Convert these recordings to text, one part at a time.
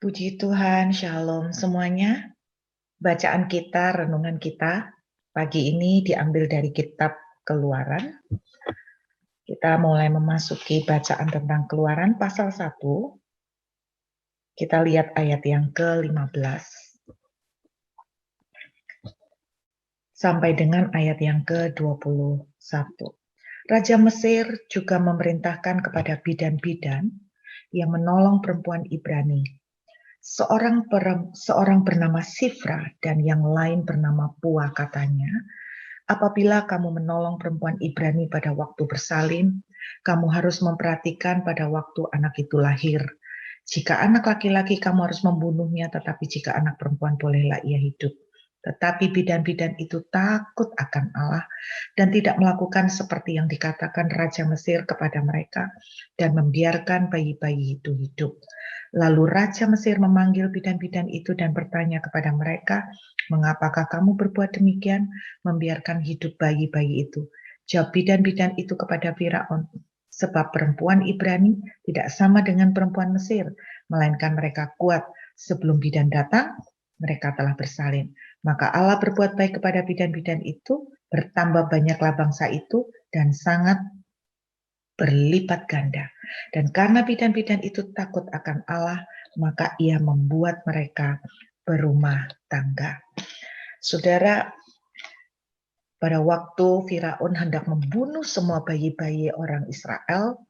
Puji Tuhan, Shalom semuanya. Bacaan kita, renungan kita pagi ini diambil dari kitab Keluaran. Kita mulai memasuki bacaan tentang Keluaran pasal 1. Kita lihat ayat yang ke-15 sampai dengan ayat yang ke-21. Raja Mesir juga memerintahkan kepada bidan-bidan yang menolong perempuan Ibrani. Seorang bernama Sifra dan yang lain bernama Pua, katanya, apabila kamu menolong perempuan Ibrani pada waktu bersalin, kamu harus memperhatikan pada waktu anak itu lahir. Jika anak laki-laki, kamu harus membunuhnya, tetapi jika anak perempuan, bolehlah ia hidup. Tetapi bidan-bidan itu takut akan Allah dan tidak melakukan seperti yang dikatakan Raja Mesir kepada mereka dan membiarkan bayi-bayi itu hidup. Lalu Raja Mesir memanggil bidan-bidan itu dan bertanya kepada mereka, mengapakah kamu berbuat demikian, membiarkan hidup bayi-bayi itu? Jawab bidan-bidan itu kepada Firaun, sebab perempuan Ibrani tidak sama dengan perempuan Mesir, melainkan mereka kuat. Sebelum bidan datang, mereka telah bersalin. Maka Allah berbuat baik kepada bidan-bidan itu, bertambah banyaklah bangsa itu, dan sangat berlipat ganda. Dan karena bidan-bidan itu takut akan Allah, maka ia membuat mereka berumah tangga. Saudara, pada waktu Firaun hendak membunuh semua bayi-bayi orang Israel,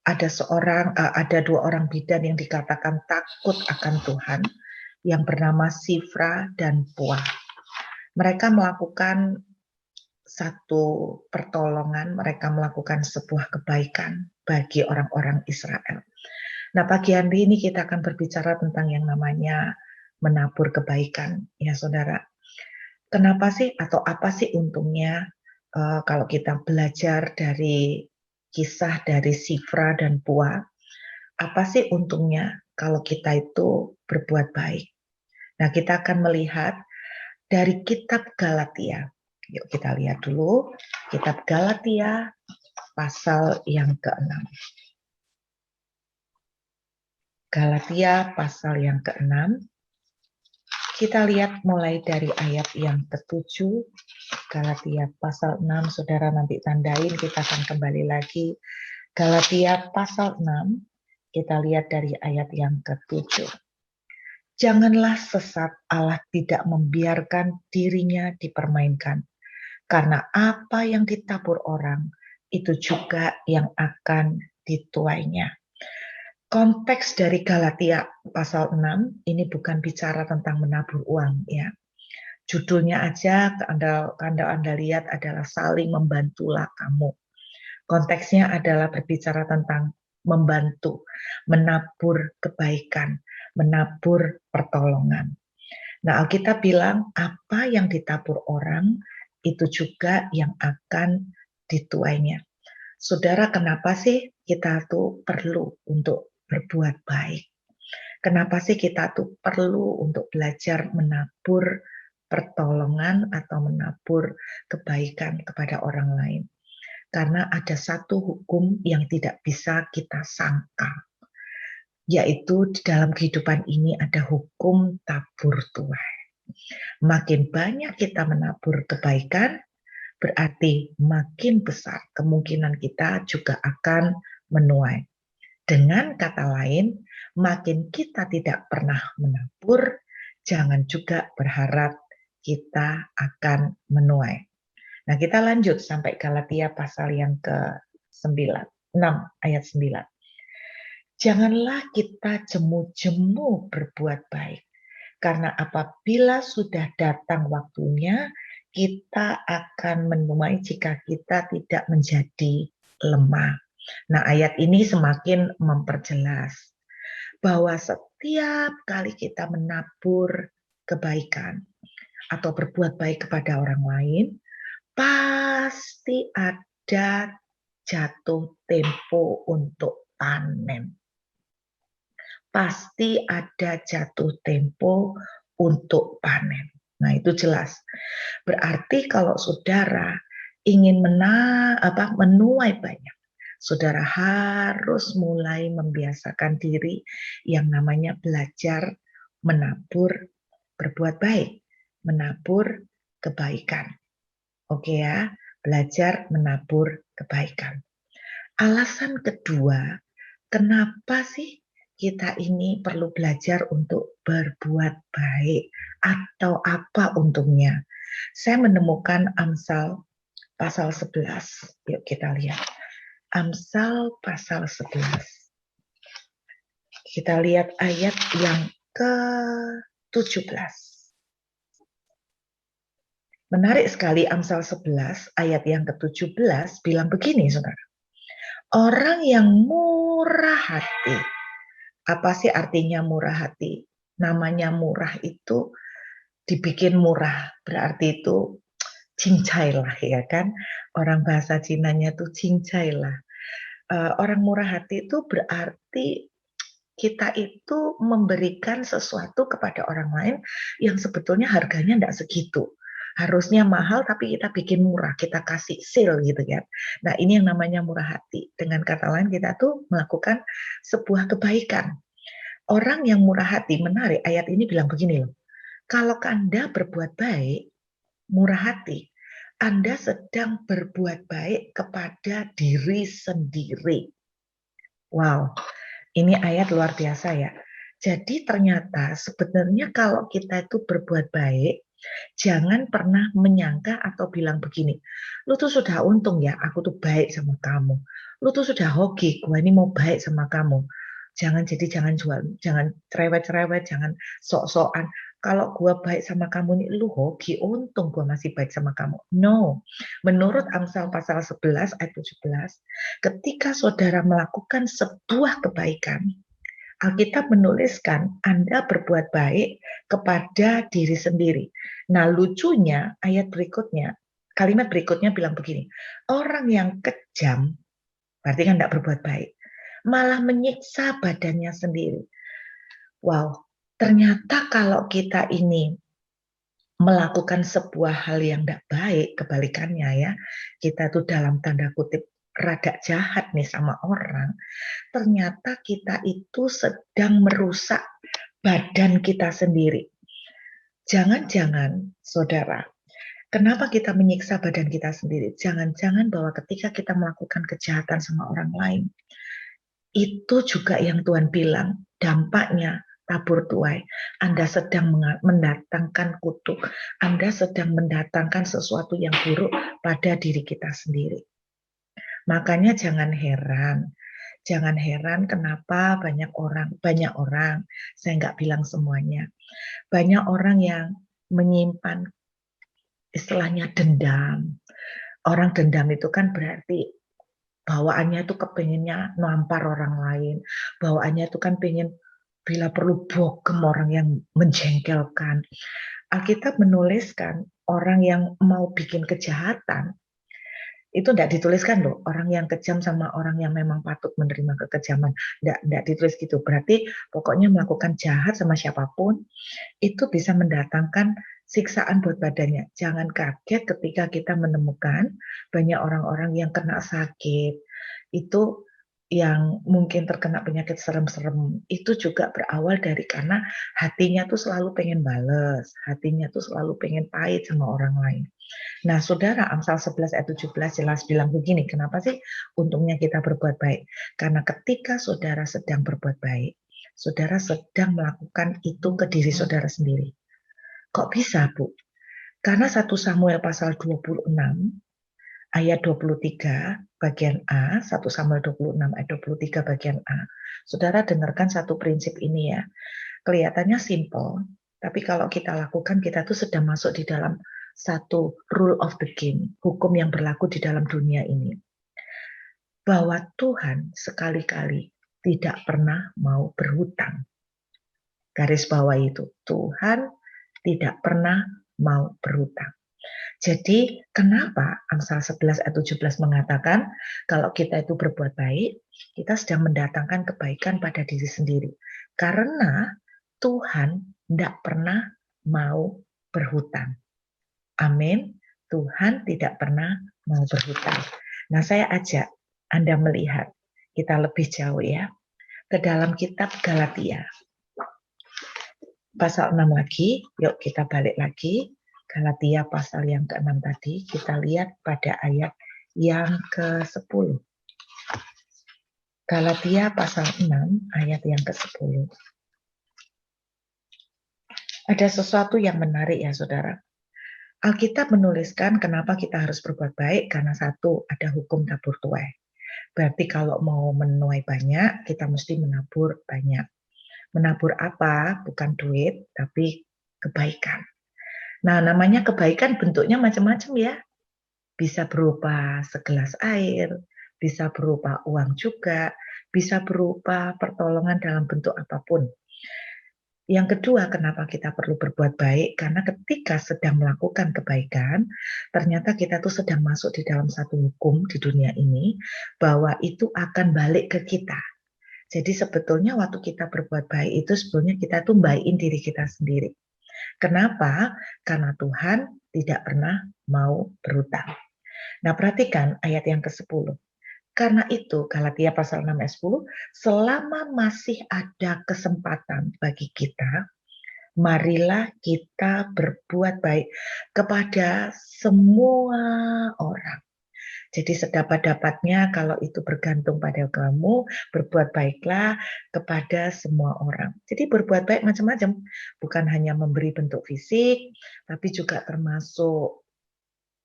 ada dua orang bidan yang dikatakan takut akan Tuhan, yang bernama Sifra dan Pua. Mereka melakukan satu pertolongan, mereka melakukan sebuah kebaikan bagi orang-orang Israel. Nah, pagi hari ini kita akan berbicara tentang yang namanya menabur kebaikan, ya saudara. Kenapa sih atau apa sih untungnya kalau kita belajar dari kisah dari Sifra dan Pua? Apa sih untungnya kalau kita itu berbuat baik? Nah, kita akan melihat dari kitab Galatia. Yuk kita lihat dulu kitab Galatia pasal yang ke-6. Galatia pasal yang ke-6. Kita lihat mulai dari ayat yang ke-7. Galatia pasal 6, saudara nanti tandain, kita akan kembali lagi. Galatia pasal 6, kita lihat dari ayat yang ke-7. Janganlah sesat, Allah tidak membiarkan dirinya dipermainkan. Karena apa yang ditabur orang, itu juga yang akan dituainya. Konteks dari Galatia pasal 6 ini bukan bicara tentang menabur uang, ya. Judulnya aja Anda lihat adalah saling membantulah kamu. Konteksnya adalah berbicara tentang membantu, menabur kebaikan, menabur pertolongan. Nah, Alkitab bilang apa yang ditabur orang itu juga yang akan dituainya. Saudara, kenapa sih kita tuh perlu untuk berbuat baik? Kenapa sih kita tuh perlu untuk belajar menabur pertolongan atau menabur kebaikan kepada orang lain? Karena ada satu hukum yang tidak bisa kita sangkal, yaitu di dalam kehidupan ini ada hukum tabur tuai. Makin banyak kita menabur kebaikan, berarti makin besar kemungkinan kita juga akan menuai. Dengan kata lain, makin kita tidak pernah menabur, jangan juga berharap kita akan menuai. Nah, kita lanjut sampai Galatia pasal yang ke-6 ayat 9. Janganlah kita jemu-jemu berbuat baik, karena apabila sudah datang waktunya, kita akan menuai jika kita tidak menjadi lemah. Nah, ayat ini semakin memperjelas bahwa setiap kali kita menabur kebaikan atau berbuat baik kepada orang lain, pasti ada jatuh tempo untuk panen. Pasti ada jatuh tempo untuk panen. Nah, itu jelas. Berarti kalau saudara ingin menuai banyak, saudara harus mulai membiasakan diri yang namanya belajar menabur berbuat baik, menabur kebaikan. Oke ya, belajar menabur kebaikan. Alasan kedua, kenapa sih kita ini perlu belajar untuk berbuat baik atau apa untungnya? Saya menemukan Amsal pasal 11. Yuk kita lihat. Amsal pasal 11. Kita lihat ayat yang ke-17. Menarik sekali Amsal 11 ayat yang ke-17 bilang begini, saudara. Orang yang murah hati. Apa sih artinya murah hati? Namanya murah itu dibikin murah. Berarti itu cincai lah ya kan. Orang bahasa Cinanya tuh cincai lah. Orang murah hati itu berarti kita itu memberikan sesuatu kepada orang lain yang sebetulnya harganya tidak segitu. Harusnya mahal tapi kita bikin murah, kita kasih sale gitu kan. Nah ini yang namanya murah hati. Dengan kata lain kita tuh melakukan sebuah kebaikan. Orang yang murah hati, menarik ayat ini bilang begini loh. Kalau Anda berbuat baik, murah hati, Anda sedang berbuat baik kepada diri sendiri. Wow, ini ayat luar biasa ya. Jadi ternyata sebenarnya kalau kita itu berbuat baik, jangan pernah menyangka atau bilang begini, lu tuh sudah untung ya, aku tuh baik sama kamu. Lu tuh sudah hoki, gue ini mau baik sama kamu. Jangan jual, jangan cerewet-cerewet, jangan sok-sokan. Kalau gue baik sama kamu nih, lu hoki, untung gue masih baik sama kamu. No, menurut Amsal pasal 11 ayat 17, ketika saudara melakukan sebuah kebaikan, Alkitab menuliskan Anda berbuat baik kepada diri sendiri. Nah lucunya ayat berikutnya, kalimat berikutnya bilang begini, orang yang kejam, berarti kan tidak berbuat baik, malah menyiksa badannya sendiri. Wow, ternyata kalau kita ini melakukan sebuah hal yang tidak baik, kebalikannya ya, kita tuh dalam tanda kutip rada jahat nih sama orang, ternyata kita itu sedang merusak badan kita sendiri. Jangan-jangan, saudara, kenapa kita menyiksa badan kita sendiri? Jangan-jangan bahwa ketika kita melakukan kejahatan sama orang lain, itu juga yang Tuhan bilang, dampaknya tabur tuai. Anda sedang mendatangkan kutuk. Anda sedang mendatangkan sesuatu yang buruk pada diri kita sendiri. Makanya jangan heran kenapa banyak orang, saya nggak bilang semuanya, banyak orang yang menyimpan istilahnya dendam. Orang dendam itu kan berarti bawaannya itu kepengennya nampar orang lain, bawaannya itu kan pengen bila perlu bogem orang yang menjengkelkan. Alkitab menuliskan orang yang mau bikin kejahatan, itu tidak dituliskan loh, orang yang kejam sama orang yang memang patut menerima kekejaman. Tidak ditulis gitu. Berarti pokoknya melakukan jahat sama siapapun, itu bisa mendatangkan siksaan buat badannya. Jangan kaget ketika kita menemukan banyak orang-orang yang kena sakit. Itu yang mungkin terkena penyakit serem-serem, itu juga berawal dari karena hatinya tuh selalu pengen bales, hatinya tuh selalu pengen pahit sama orang lain. Nah, saudara, Amsal 11 ayat 17 jelas bilang begini, kenapa sih untungnya kita berbuat baik? Karena ketika saudara sedang berbuat baik, saudara sedang melakukan itu ke diri saudara sendiri. Kok bisa, Bu? Karena 1 Samuel pasal 26 ayat 23 bagian A, 1 Samuel 26 ayat 23 bagian A. Saudara dengarkan satu prinsip ini ya. Kelihatannya simple, tapi kalau kita lakukan, kita tuh sedang masuk di dalam satu rule of the game, hukum yang berlaku di dalam dunia ini. Bahwa Tuhan sekali-kali tidak pernah mau berhutang. Garis bawah itu, Tuhan tidak pernah mau berhutang. Jadi kenapa Amsal 11 ayat 17 mengatakan kalau kita itu berbuat baik, kita sedang mendatangkan kebaikan pada diri sendiri. Karena Tuhan tidak pernah mau berhutang. Amin. Tuhan tidak pernah mau berhutang. Nah, saya ajak Anda melihat, kita lebih jauh ya, ke dalam kitab Galatia. Pasal 6 lagi, yuk kita balik lagi. Galatia pasal yang ke-6 tadi, kita lihat pada ayat yang ke-10. Galatia pasal 6 ayat yang ke-10. Ada sesuatu yang menarik ya saudara. Alkitab menuliskan kenapa kita harus berbuat baik, karena satu, ada hukum tabur tuai. Berarti kalau mau menuai banyak, kita mesti menabur banyak. Menabur apa? Bukan duit, tapi kebaikan. Nah, namanya kebaikan bentuknya macam-macam ya. Bisa berupa segelas air, bisa berupa uang juga, bisa berupa pertolongan dalam bentuk apapun. Yang kedua, kenapa kita perlu berbuat baik? Karena ketika sedang melakukan kebaikan, ternyata kita tuh sedang masuk di dalam satu hukum di dunia ini, bahwa itu akan balik ke kita. Jadi sebetulnya waktu kita berbuat baik itu sebetulnya kita tuh baikin diri kita sendiri. Kenapa? Karena Tuhan tidak pernah mau berutang. Nah, perhatikan ayat yang ke-10. Karena itu, Galatia pasal 6 ayat 10, selama masih ada kesempatan bagi kita, marilah kita berbuat baik kepada semua orang. Jadi sedapat-dapatnya kalau itu bergantung pada kamu, berbuat baiklah kepada semua orang. Jadi berbuat baik macam-macam, bukan hanya memberi bentuk fisik, tapi juga termasuk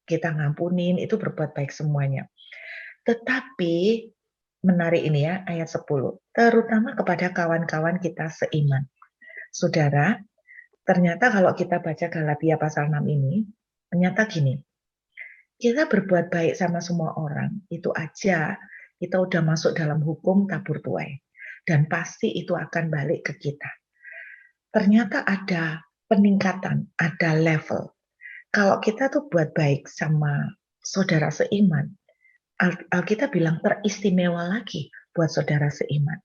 kita ngampunin, itu berbuat baik semuanya. Tetapi menarik ini ya, ayat 10, terutama kepada kawan-kawan kita seiman. Saudara, ternyata kalau kita baca Galatia pasal 6 ini, ternyata gini, kita berbuat baik sama semua orang, itu aja kita udah masuk dalam hukum tabur tuai. Dan pasti itu akan balik ke kita. Ternyata ada peningkatan, ada level. Kalau kita tuh buat baik sama saudara seiman, Alkitab bilang teristimewa lagi buat saudara seiman.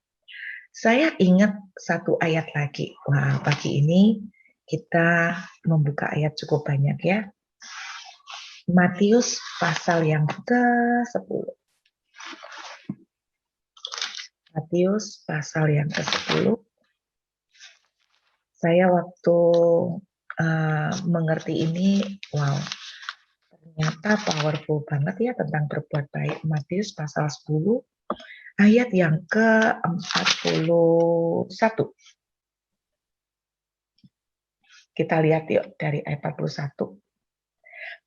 Saya ingat satu ayat lagi. Wah, pagi ini kita membuka ayat cukup banyak ya. Matius pasal yang ke-10. Matius pasal yang ke-10. Saya waktu mengerti ini, wow, ternyata powerful banget ya tentang berbuat baik. Matius pasal 10 ayat yang ke-41. Kita lihat yuk dari ayat 41.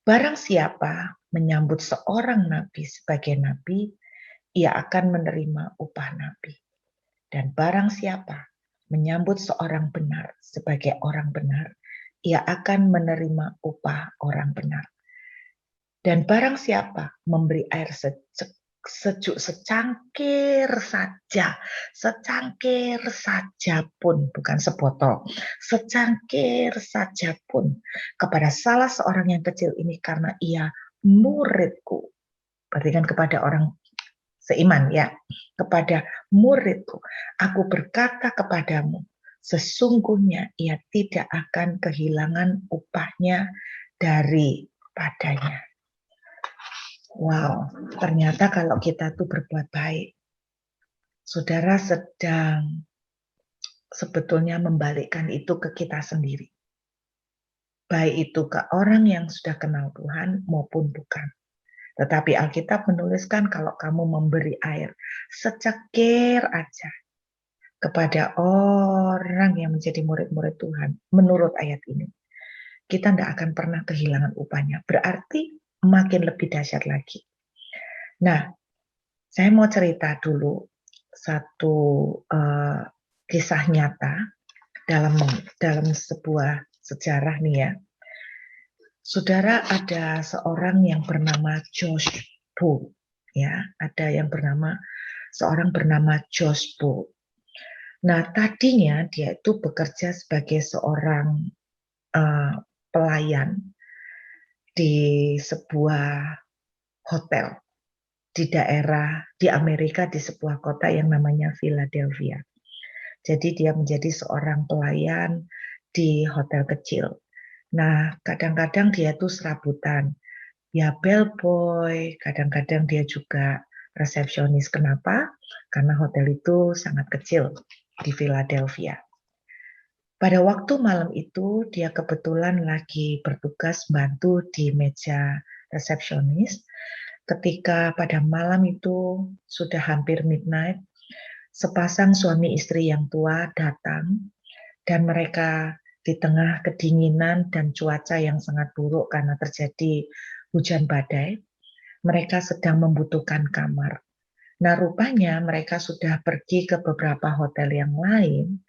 Barang siapa menyambut seorang nabi sebagai nabi, ia akan menerima upah nabi. Dan barang siapa menyambut seorang benar sebagai orang benar, ia akan menerima upah orang benar. Dan barang siapa memberi air sejuk secangkir saja pun, bukan sebotol, secangkir saja pun kepada salah seorang yang kecil ini karena ia muridku, berarti kan kepada orang seiman ya, kepada muridku, aku berkata kepadamu, sesungguhnya ia tidak akan kehilangan upahnya daripadanya. Wow, ternyata kalau kita tuh berbuat baik, saudara sedang sebetulnya membalikkan itu ke kita sendiri. Baik itu ke orang yang sudah kenal Tuhan maupun bukan. Tetapi Alkitab menuliskan kalau kamu memberi air secekir aja kepada orang yang menjadi murid-murid Tuhan, menurut ayat ini, kita tidak akan pernah kehilangan upahnya. Berarti makin lebih dahsyat lagi. Nah, saya mau cerita dulu satu kisah nyata dalam sebuah sejarah nih ya. Saudara, ada seorang yang bernama Josh Bull, ya, ada yang seorang bernama Josh Bull. Nah, tadinya dia itu bekerja sebagai seorang pelayan di sebuah hotel di Amerika, di sebuah kota yang namanya Philadelphia. Jadi dia menjadi seorang pelayan di hotel kecil. Nah, kadang-kadang dia tuh serabutan. Ya bellboy, kadang-kadang dia juga resepsionis. Kenapa? Karena hotel itu sangat kecil di Philadelphia. Pada waktu malam itu, dia kebetulan lagi bertugas bantu di meja resepsionis. Ketika pada malam itu sudah hampir midnight, sepasang suami istri yang tua datang dan mereka di tengah kedinginan dan cuaca yang sangat buruk karena terjadi hujan badai, mereka sedang membutuhkan kamar. Nah, rupanya mereka sudah pergi ke beberapa hotel yang lain,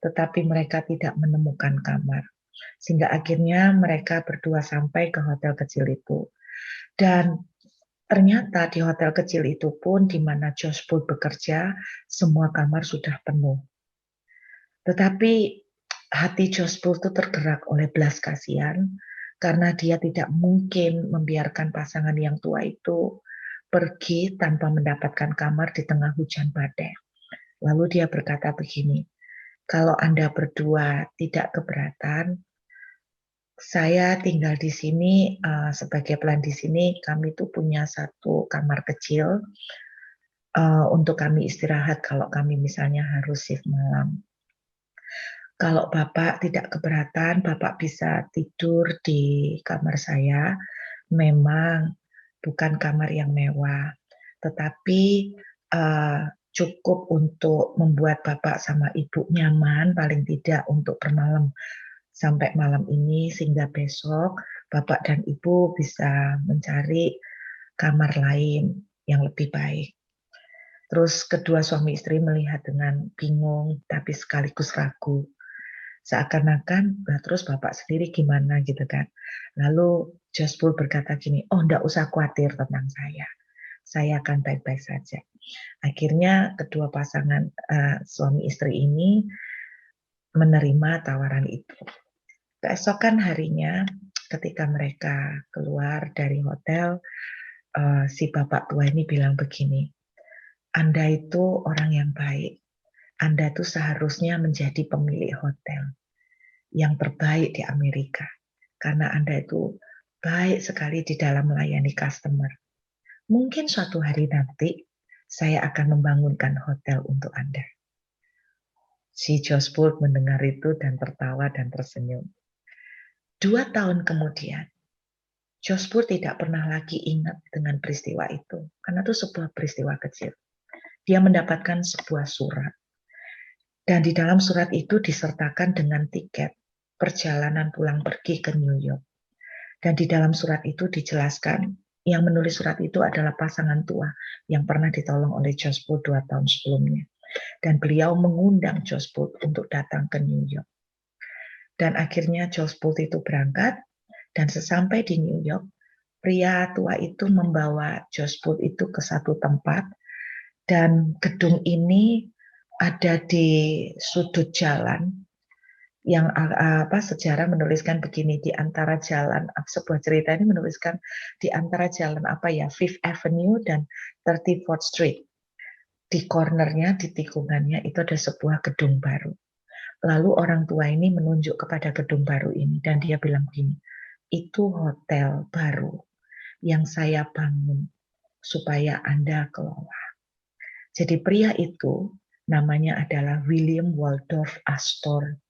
tetapi mereka tidak menemukan kamar. Sehingga akhirnya mereka berdua sampai ke hotel kecil itu. Dan ternyata di hotel kecil itu pun di mana Josh Bull bekerja, semua kamar sudah penuh. Tetapi hati Josh Bull itu tergerak oleh belas kasihan karena dia tidak mungkin membiarkan pasangan yang tua itu pergi tanpa mendapatkan kamar di tengah hujan badai. Lalu dia berkata begini, kalau Anda berdua tidak keberatan, saya tinggal di sini sebagai pelayan di sini. Kami tuh punya satu kamar kecil untuk kami istirahat kalau kami misalnya harus shift malam. Kalau Bapak tidak keberatan, Bapak bisa tidur di kamar saya. Memang bukan kamar yang mewah, tetapi cukup untuk membuat Bapak sama Ibu nyaman, paling tidak untuk bermalam sampai malam ini, sehingga besok Bapak dan Ibu bisa mencari kamar lain yang lebih baik. Terus kedua suami istri melihat dengan bingung, tapi sekaligus ragu. Seakan-akan, nah terus Bapak sendiri gimana gitu kan. Lalu Josh Bull berkata gini, oh enggak usah khawatir tentang saya akan baik-baik saja. Akhirnya kedua pasangan suami istri ini menerima tawaran itu. Keesokan harinya ketika mereka keluar dari hotel, si bapak tua ini bilang begini, Anda itu orang yang baik, Anda tuh seharusnya menjadi pemilik hotel yang terbaik di Amerika. Karena Anda itu baik sekali di dalam melayani customer. Mungkin suatu hari nanti saya akan membangunkan hotel untuk Anda. Si Josh Bull mendengar itu dan tertawa dan tersenyum. 2 tahun kemudian, Josh Bull tidak pernah lagi ingat dengan peristiwa itu. Karena itu sebuah peristiwa kecil. Dia mendapatkan sebuah surat. Dan di dalam surat itu disertakan dengan tiket perjalanan pulang pergi ke New York. Dan di dalam surat itu dijelaskan, yang menulis surat itu adalah pasangan tua yang pernah ditolong oleh Josh Bull 2 tahun sebelumnya. Dan beliau mengundang Josh Bull untuk datang ke New York. Dan akhirnya Josh Bull itu berangkat, dan sesampai di New York, pria tua itu membawa Josh Bull itu ke satu tempat, dan gedung ini ada di sudut jalan yang sejarah menuliskan begini, di antara jalan, sebuah cerita ini menuliskan di antara jalan Fifth Avenue dan 34th Street. Di cornernya, di tikungannya itu ada sebuah gedung baru. Lalu orang tua ini menunjuk kepada gedung baru ini dan dia bilang begini, itu hotel baru yang saya bangun supaya Anda kelola. Jadi pria itu namanya adalah William Waldorf Astor.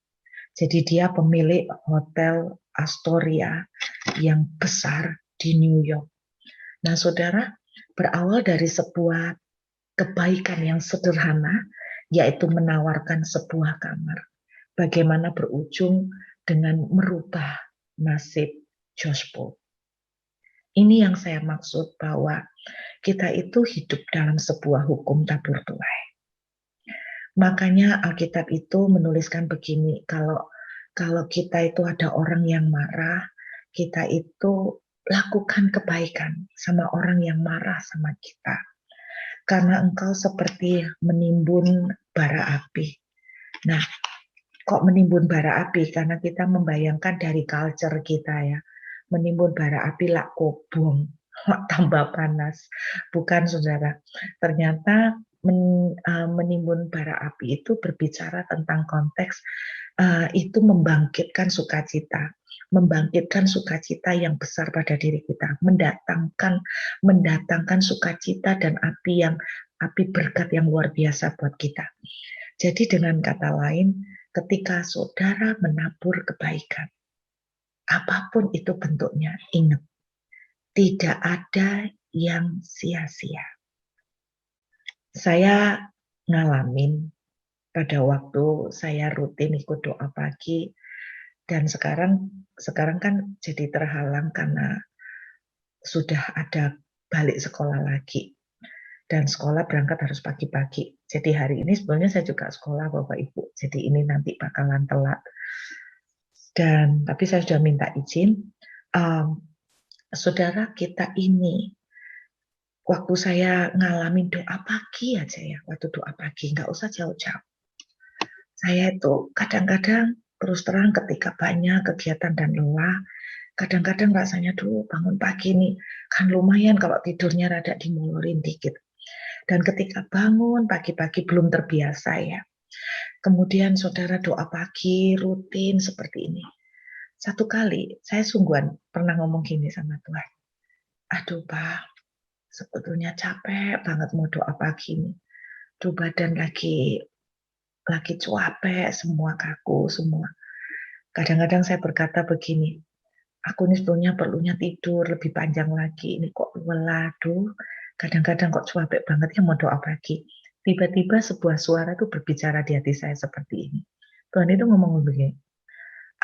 Jadi dia pemilik hotel Astoria yang besar di New York. Nah, saudara, berawal dari sebuah kebaikan yang sederhana, yaitu menawarkan sebuah kamar. Bagaimana berujung dengan merubah nasib Josh Bull. Ini yang saya maksud bahwa kita itu hidup dalam sebuah hukum tabur tuai. Makanya Alkitab itu menuliskan begini, kalau kita itu ada orang yang marah, kita itu lakukan kebaikan sama orang yang marah sama kita. Karena engkau seperti menimbun bara api. Nah, kok menimbun bara api? Karena kita membayangkan dari culture kita ya, menimbun bara api lak kobong, lak tambah panas. Bukan, saudara. Ternyata menimbun bara api itu berbicara tentang konteks itu membangkitkan sukacita, membangkitkan sukacita yang besar pada diri kita, mendatangkan sukacita dan api berkat yang luar biasa buat kita. Jadi dengan kata lain, ketika saudara menabur kebaikan, apapun itu bentuknya, ingat, tidak ada yang sia-sia. Saya ngalamin pada waktu saya rutin ikut doa pagi, dan sekarang kan jadi terhalang karena sudah ada balik sekolah lagi. Dan sekolah berangkat harus pagi-pagi. Jadi hari ini sebenarnya saya juga sekolah Bapak Ibu. Jadi ini nanti bakalan telat. Tapi saya sudah minta izin. Saudara kita ini, waktu saya ngalamin doa pagi aja ya, waktu doa pagi, nggak usah jauh-jauh. Saya itu kadang-kadang terus terang ketika banyak kegiatan dan lelah, kadang-kadang rasanya bangun pagi nih, kan lumayan kalau tidurnya rada dimolorin dikit. Dan ketika bangun pagi-pagi belum terbiasa ya. Kemudian saudara doa pagi rutin seperti ini. Satu kali saya sungguhan pernah ngomong gini sama Tuhan. Aduh Pak, sebetulnya capek banget mau doa pagi ini. Badan lagi capek, semua kaku semua. Kadang-kadang saya berkata begini, aku ini sebetulnya perlunya tidur lebih panjang lagi. Ini kok lelah, kadang-kadang kok capek banget ya mau doa pagi. Tiba-tiba sebuah suara itu berbicara di hati saya seperti ini. Tuhan itu ngomong begini,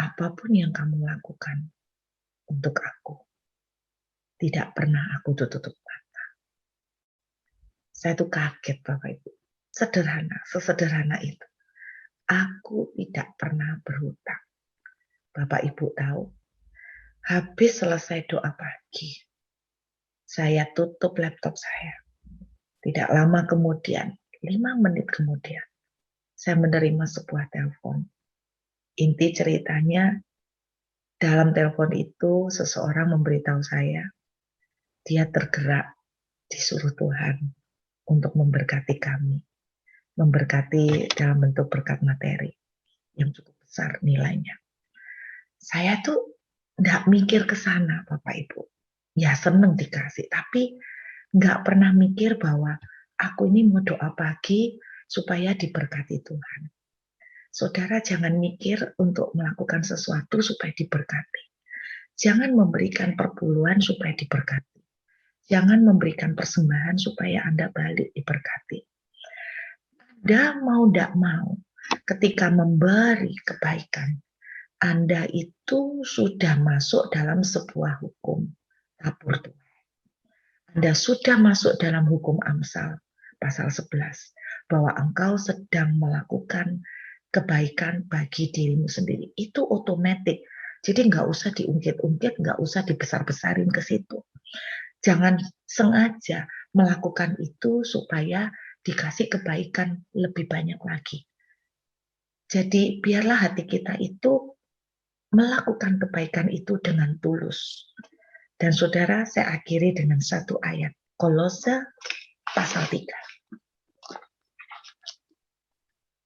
apapun yang kamu lakukan untuk aku, tidak pernah aku tutup mata. Saya tuh kaget Bapak Ibu. Sesederhana itu. Aku tidak pernah berhutang. Bapak Ibu tahu, habis selesai doa pagi, saya tutup laptop saya. Tidak lama kemudian, 5 menit kemudian, saya menerima sebuah telepon. Inti ceritanya, dalam telepon itu seseorang memberitahu saya, dia tergerak, disuruh Tuhan untuk memberkati kami. Memberkati dalam bentuk berkat materi yang cukup besar nilainya. Saya tuh nggak mikir ke sana Bapak Ibu. Ya seneng dikasih, tapi nggak pernah mikir bahwa aku ini mau doa pagi supaya diberkati Tuhan. Saudara jangan mikir untuk melakukan sesuatu supaya diberkati. Jangan memberikan perpuluhan supaya diberkati. Jangan memberikan persembahan supaya Anda balik diberkati. Anda mau tidak mau, ketika memberi kebaikan, Anda itu sudah masuk dalam sebuah hukum tabur Tuhan. Anda sudah masuk dalam hukum Amsal pasal 11 bahwa engkau sedang melakukan kebaikan bagi dirimu sendiri. Itu otomatis. Jadi nggak usah diungkit-ungkit, nggak usah dibesar-besarin ke situ. Jangan sengaja melakukan itu supaya dikasih kebaikan lebih banyak lagi. Jadi biarlah hati kita itu melakukan kebaikan itu dengan tulus. Dan saudara, saya akhiri dengan satu ayat. Kolose pasal 3.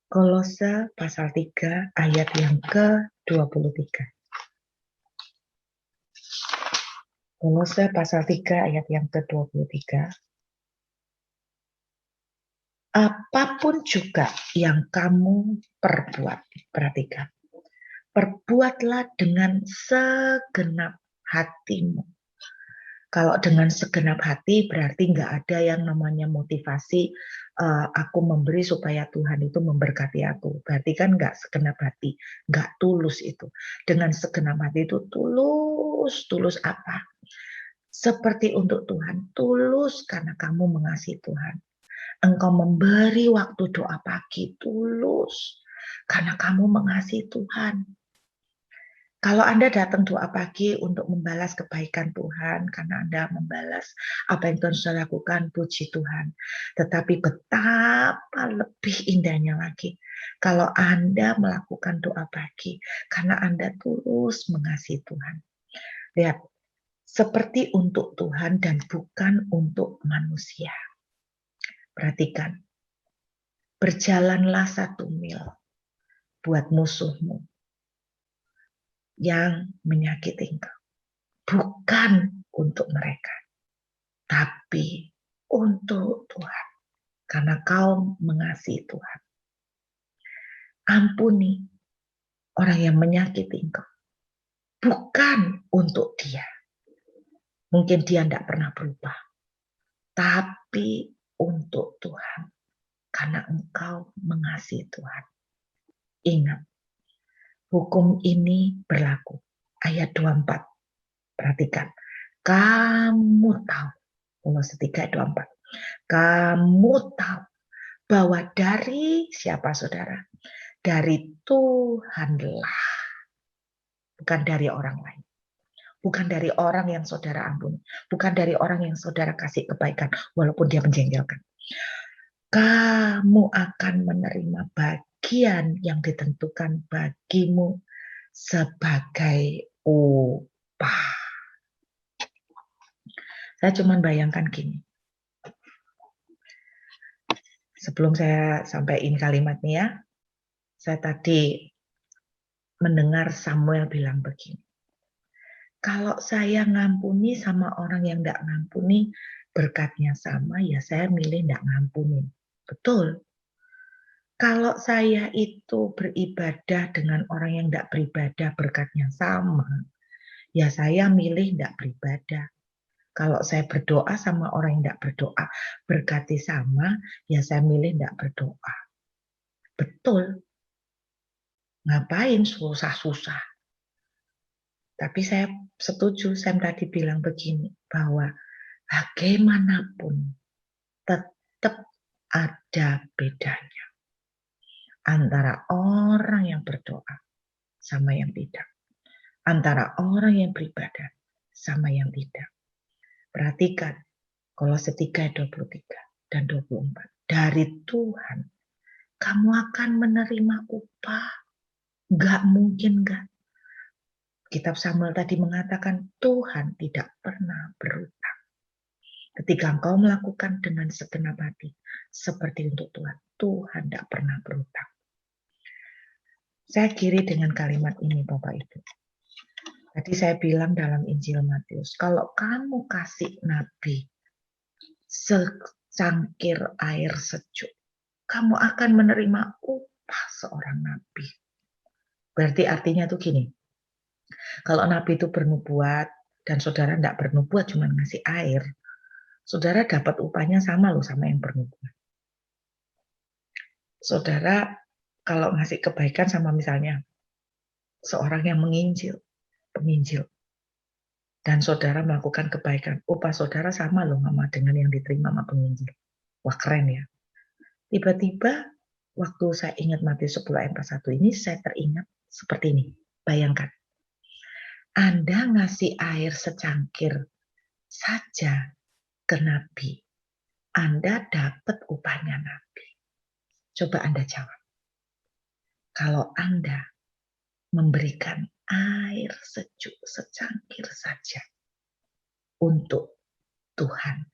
Kolose pasal 3 ayat yang ke-23. Kolose pasal 3 ayat yang ke-23. Apapun juga yang kamu perbuat, perhatikan. Perbuatlah dengan segenap hatimu. Kalau dengan segenap hati berarti nggak ada yang namanya motivasi aku memberi supaya Tuhan itu memberkati aku. Berarti kan nggak segenap hati, nggak tulus itu. Dengan segenap hati itu tulus apa? Seperti untuk Tuhan, tulus karena kamu mengasihi Tuhan. Engkau memberi waktu doa pagi, tulus karena kamu mengasihi Tuhan. Kalau Anda datang doa pagi untuk membalas kebaikan Tuhan, karena Anda membalas apa yang Tuhan sudah lakukan, puji Tuhan. Tetapi betapa lebih indahnya lagi kalau Anda melakukan doa pagi, karena Anda tulus mengasihi Tuhan. Lihat, seperti untuk Tuhan dan bukan untuk manusia. Perhatikan, berjalanlah 1 mil buat musuhmu. yang menyakiti engkau. Bukan untuk mereka, tapi untuk Tuhan. Karena kau mengasihi Tuhan. Ampuni orang yang menyakiti engkau. Bukan untuk dia. Mungkin dia tidak pernah berubah. Tapi untuk Tuhan. Karena engkau mengasihi Tuhan. Ingat, hukum ini berlaku. Ayat 24. Perhatikan. Kamu tahu. Kolose 3 ayat 24. Kamu tahu bahwa dari siapa saudara? Dari Tuhanlah. Bukan dari orang lain. Bukan dari orang yang saudara ampuni. Bukan dari orang yang saudara kasih kebaikan. Walaupun dia menjengkelkan. Kamu akan menerima bagian yang ditentukan bagimu sebagai upah. Saya cuma bayangkan gini. Sebelum saya sampaikan kalimatnya ya, saya tadi mendengar Samuel bilang begini. Kalau saya ngampuni sama orang yang tidak ngampuni, berkatnya sama, ya saya milih tidak ngampuni. Betul. Kalau saya itu beribadah dengan orang yang tidak beribadah, berkatnya sama, ya saya milih tidak beribadah. Kalau saya berdoa sama orang yang tidak berdoa, berkati sama, ya saya milih tidak berdoa. Betul. Ngapain susah-susah? Tapi saya setuju, Sam tadi bilang begini, bahwa bagaimanapun tetap ada bedanya antara orang yang berdoa sama yang tidak. Antara orang yang beribadah sama yang tidak. Perhatikan, Kolose 3 ayat 23 dan 24. Dari Tuhan, kamu akan menerima upah. Gak mungkin gak. Kitab Samuel tadi mengatakan Tuhan tidak pernah berutang. Ketika engkau melakukan dengan segenap hati, seperti untuk Tuhan, Tuhan tidak pernah berutang. Saya kiri dengan kalimat ini Bapak Ibu. Tadi saya bilang dalam Injil Matius, kalau kamu kasih nabi secangkir air sejuk, kamu akan menerima upah seorang nabi. Berarti artinya tuh gini, kalau nabi itu bernubuat dan saudara tidak bernubuat cuma ngasih air, saudara dapat upahnya sama loh sama yang bernubuat. Saudara kalau ngasih kebaikan sama misalnya seorang yang penginjil, dan saudara melakukan kebaikan, upah saudara sama loh sama dengan yang diterima sama penginjil. Wah keren ya. Tiba-tiba waktu saya ingat Matius 10 ayat 41 ini, saya teringat seperti ini. Bayangkan, Anda ngasih air secangkir saja ke nabi, Anda dapat upahnya nabi. Coba Anda jawab. Kalau Anda memberikan air sejuk secangkir saja untuk Tuhan,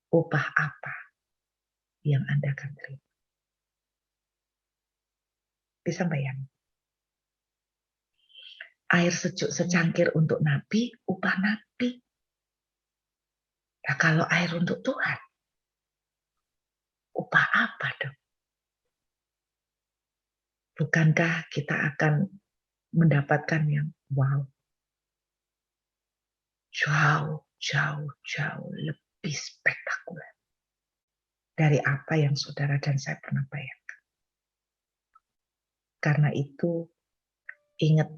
upah apa yang Anda akan terima? Bisa bayangkan. Air sejuk secangkir untuk nabi, upah nabi. Nah, kalau air untuk Tuhan, upah apa dong? Bukankah kita akan mendapatkan yang wow, jauh lebih spektakuler dari apa yang saudara dan saya pernah bayangkan. Karena itu, ingat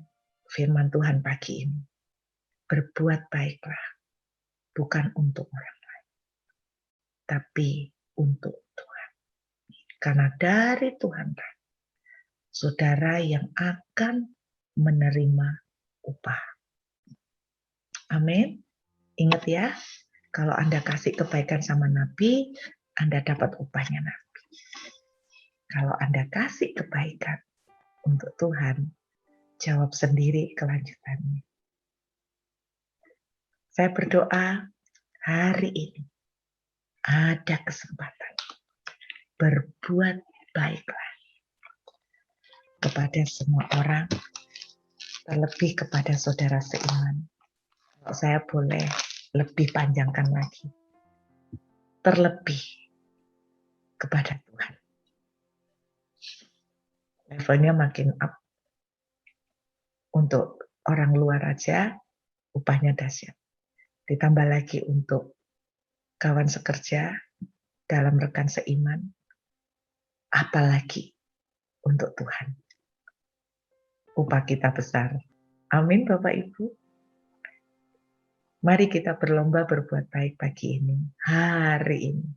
firman Tuhan pagi ini. Berbuat baiklah, bukan untuk orang lain, tapi untuk Tuhan. Karena dari Tuhan, saudara yang akan menerima upah. Amin. Ingat ya, kalau Anda kasih kebaikan sama Nabi, Anda dapat upahnya Nabi. Kalau Anda kasih kebaikan untuk Tuhan, jawab sendiri kelanjutannya. Saya berdoa hari ini ada kesempatan berbuat baiklah. kepada semua orang, terlebih kepada saudara seiman. Kalau saya boleh lebih panjangkan lagi, terlebih kepada Tuhan. Levelnya makin up. Untuk orang luar aja, upahnya dahsyat. Ditambah lagi untuk kawan sekerja, dalam rekan seiman, apalagi untuk Tuhan. Upah kita besar. Amin Bapak Ibu. Mari kita berlomba berbuat baik pagi ini, hari ini.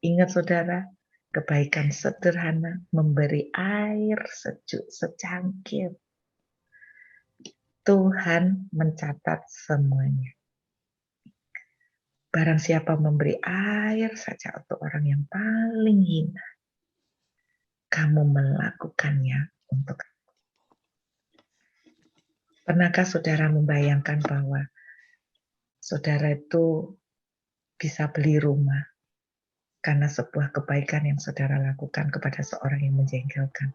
Ingat saudara, kebaikan sederhana memberi air sejuk secangkir. Tuhan mencatat semuanya. Barang siapa memberi air saja untuk orang yang paling hina, kamu melakukannya untuk aku. Pernahkah saudara membayangkan bahwa saudara itu bisa beli rumah karena sebuah kebaikan yang saudara lakukan kepada seorang yang menjengkelkan?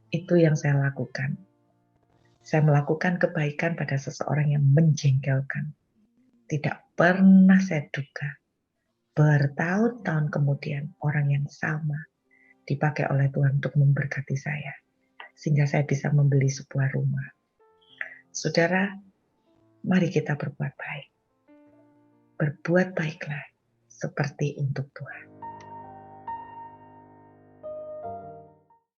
Itu yang saya lakukan. Saya melakukan kebaikan pada seseorang yang menjengkelkan. Tidak pernah saya duga bertahun-tahun kemudian orang yang sama dipakai oleh Tuhan untuk memberkati saya, sehingga saya bisa membeli sebuah rumah. Saudara, mari kita berbuat baik. Berbuat baiklah seperti untuk Tuhan.